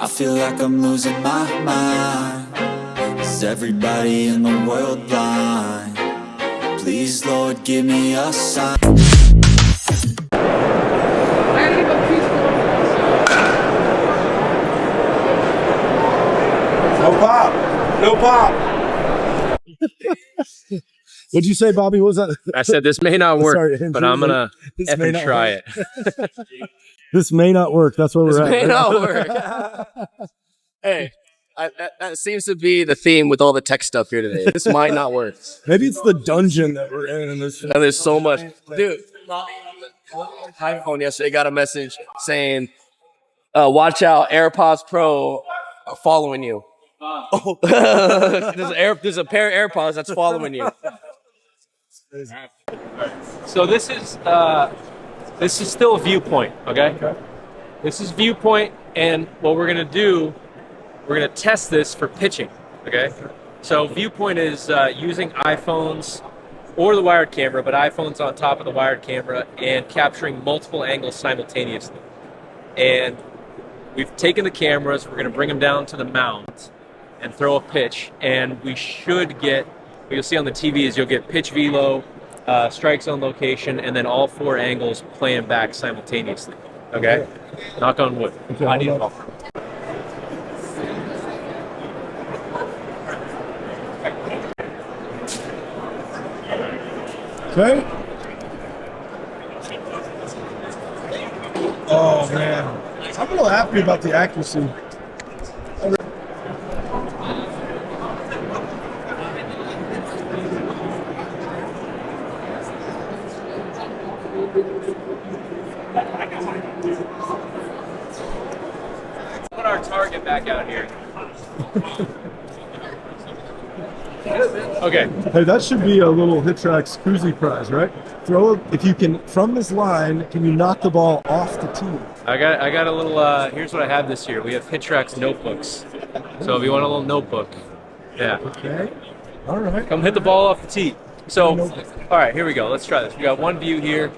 I feel like I'm losing my mind. Is everybody in the world blind? Please, Lord, give me a sign. No pop. No pop. What'd you say, Bobby? What was that? I said this may not work, Sorry, but I'm gonna effing try it. This may not work. That's where we're at. This may not work. Hey, that seems to be the theme with all the tech stuff here today. This might not work. Maybe it's the dungeon that we're in. And there's so much. Dude, iPhone yesterday got a message saying, watch out, AirPods Pro are following you. Oh. there's a pair of AirPods that's following you. So this is still Viewpoint, okay? This is Viewpoint, and what we're gonna do, we're gonna test this for pitching, okay? So Viewpoint is using iPhones or the wired camera, but iPhone's on top of the wired camera and capturing multiple angles simultaneously. And we've taken the cameras, we're gonna bring them down to the mound and throw a pitch, and we should get, what you'll see on the TV is you'll get pitch velo, strike zone location, and then all four angles playing back simultaneously. Okay? Knock on wood. Okay, I need a ball. Okay. Oh man, I'm a little happy about the accuracy. Put our target back out here. Okay. Hey, that should be a little Hittrax koozie prize, right? Throw it, if you can, from this line, can you knock the ball off the tee? I got a little, here's what I have this year. We have Hittrax notebooks. So if you want a little notebook, yeah. Okay. All right. Come hit the ball off the tee. So, all right, here we go. Let's try this. We got one view here.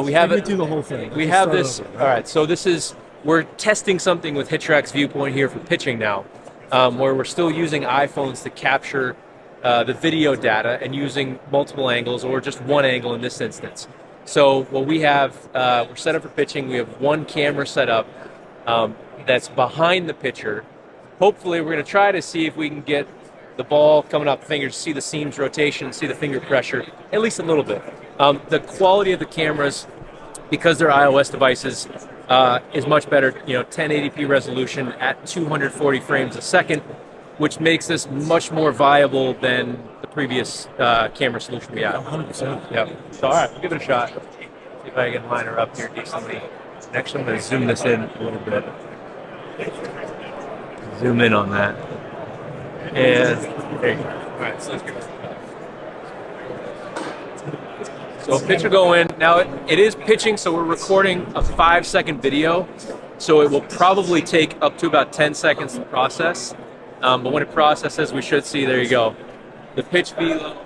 We have it. Do the whole thing. We have this. All right. So this is, we're testing something with Hittrax Viewpoint here for pitching now, where we're still using iPhones to capture the video data and using multiple angles or just one angle in this instance. So what we have, we're set up for pitching. We have one camera set up that's behind the pitcher. Hopefully, we're going to try to see if we can get the ball coming off the fingers, see the seams rotation, see the finger pressure, at least a little bit. The quality of the cameras, because they're iOS devices, is much better. 1080p resolution at 240 frames a second, which makes this much more viable than the previous camera solution we had. 100%. Yep. So all right, we'll give it a shot. See if I can line her up here decently. Actually, I'm going to zoom this in a little bit. Zoom in on that. And there you go. All right, so let's give it. So pitch will go in. Now it is pitching, so we're recording a 5-second video. So it will probably take up to about 10 seconds to process. But when it processes, we should see, there you go, the pitch velo.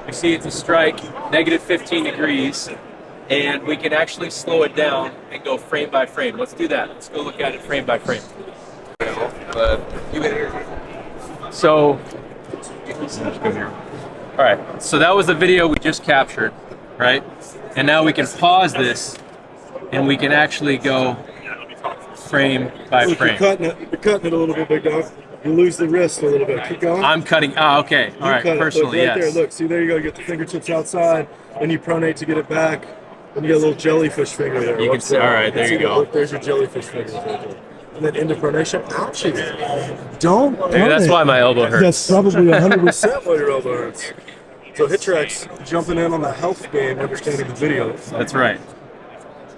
We see it's a strike, negative 15 degrees, and we can actually slow it down and go frame by frame. Let's do that. Let's go look at it frame by frame. So, all right, so that was the video we just captured, right? And now we can pause this, and we can actually go frame by frame. You're cutting it a little bit, big dog. You lose the wrist a little bit. Keep going. I'm cutting. Okay. All right. Personally, look, right yes. there. Look, see there you go. You get the fingertips outside, and you pronate to get it back, and you get a little jellyfish finger there. You can see. All right. There you go. Look, there's your jellyfish finger right there. And then into pronation. Ouchie. Don't. Maybe that's why my elbow hurts. That's probably 100% why your elbow hurts. So Hittrax jumping in on the health game, understanding the video. That's right.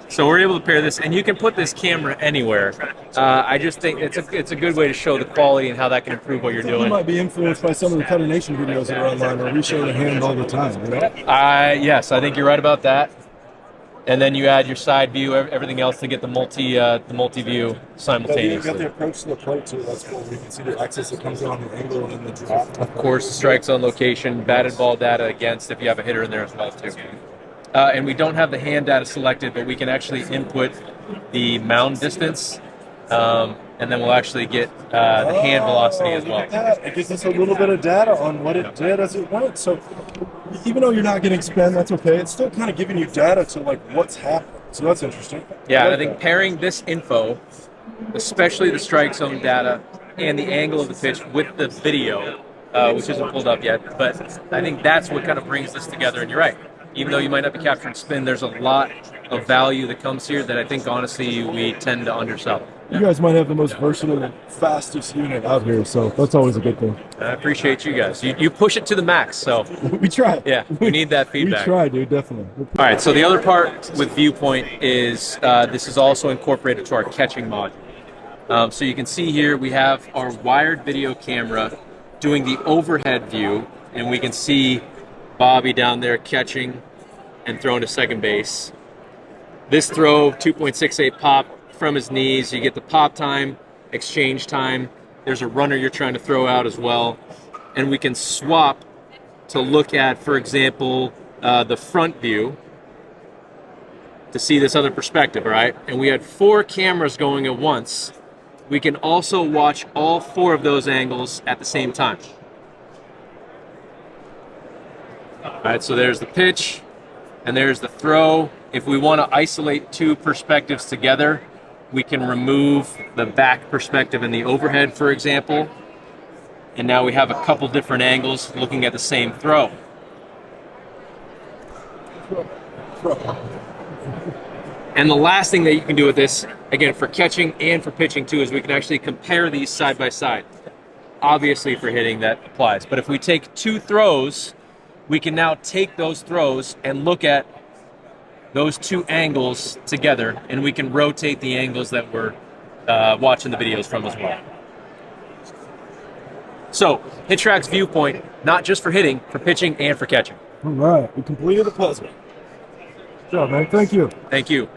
So we're able to pair this, and you can put this camera anywhere. I just think it's a good way to show the quality and how that can improve what you're doing. You might be influenced by some of the Cutter Nation videos that are online where we show the hand all the time, you know? Yes, I think you're right about that. And then you add your side view, everything else to get the multi-view simultaneously. You got the approach to the plate too. That's cool. You can see the axis that comes on the angle and then the drop. Of course, the strike zone location, batted ball data against if you have a hitter in there as well too. and we don't have the hand data selected, but we can actually input the mound distance, and then we'll actually get the hand velocity as well. It gives us a little bit of data on what it did as it went. So even though you're not getting spin, that's okay. It's still kind of giving you data to like what's happening. So that's interesting. Yeah, and I think pairing this info, especially the strike zone data and the angle of the pitch with the video, which isn't pulled up yet, but I think that's what kind of brings this together. And you're right. Even though you might not be capturing spin, there's a lot of value that comes here that I think, honestly, we tend to undersell. You guys might have the most versatile and fastest unit out here, so that's always a good thing. I appreciate you guys. You push it to the max, so We try. yeah, we need that We feedback. try, dude, definitely. All right, so the other part with Viewpoint is this is also incorporated to our catching module. So you can see here we have our wired video camera doing the overhead view, and we can see Bobby down there catching and throwing to second base. This throw, 2.68 pop from his knees. You get the pop time, exchange time. There's a runner you're trying to throw out as well. And we can swap to look at, for example, the front view to see this other perspective, right? And we had 4 cameras going at once. We can also watch all 4 of those angles at the same time. All right, so there's the pitch, and there's the throw. If we want to isolate 2 perspectives together, we can remove the back perspective and the overhead, for example. And now we have a couple different angles looking at the same throw. And the last thing that you can do with this, again, for catching and for pitching too, is we can actually compare these side by side. Obviously for hitting that applies, but if we take 2 throws, we can now take those throws and look at those 2 angles together, and we can rotate the angles that we're watching the videos from as well. So, Hittrax Viewpoint, not just for hitting, for pitching and for catching. All right, we completed the puzzle. Good job, man. Thank you. Thank you.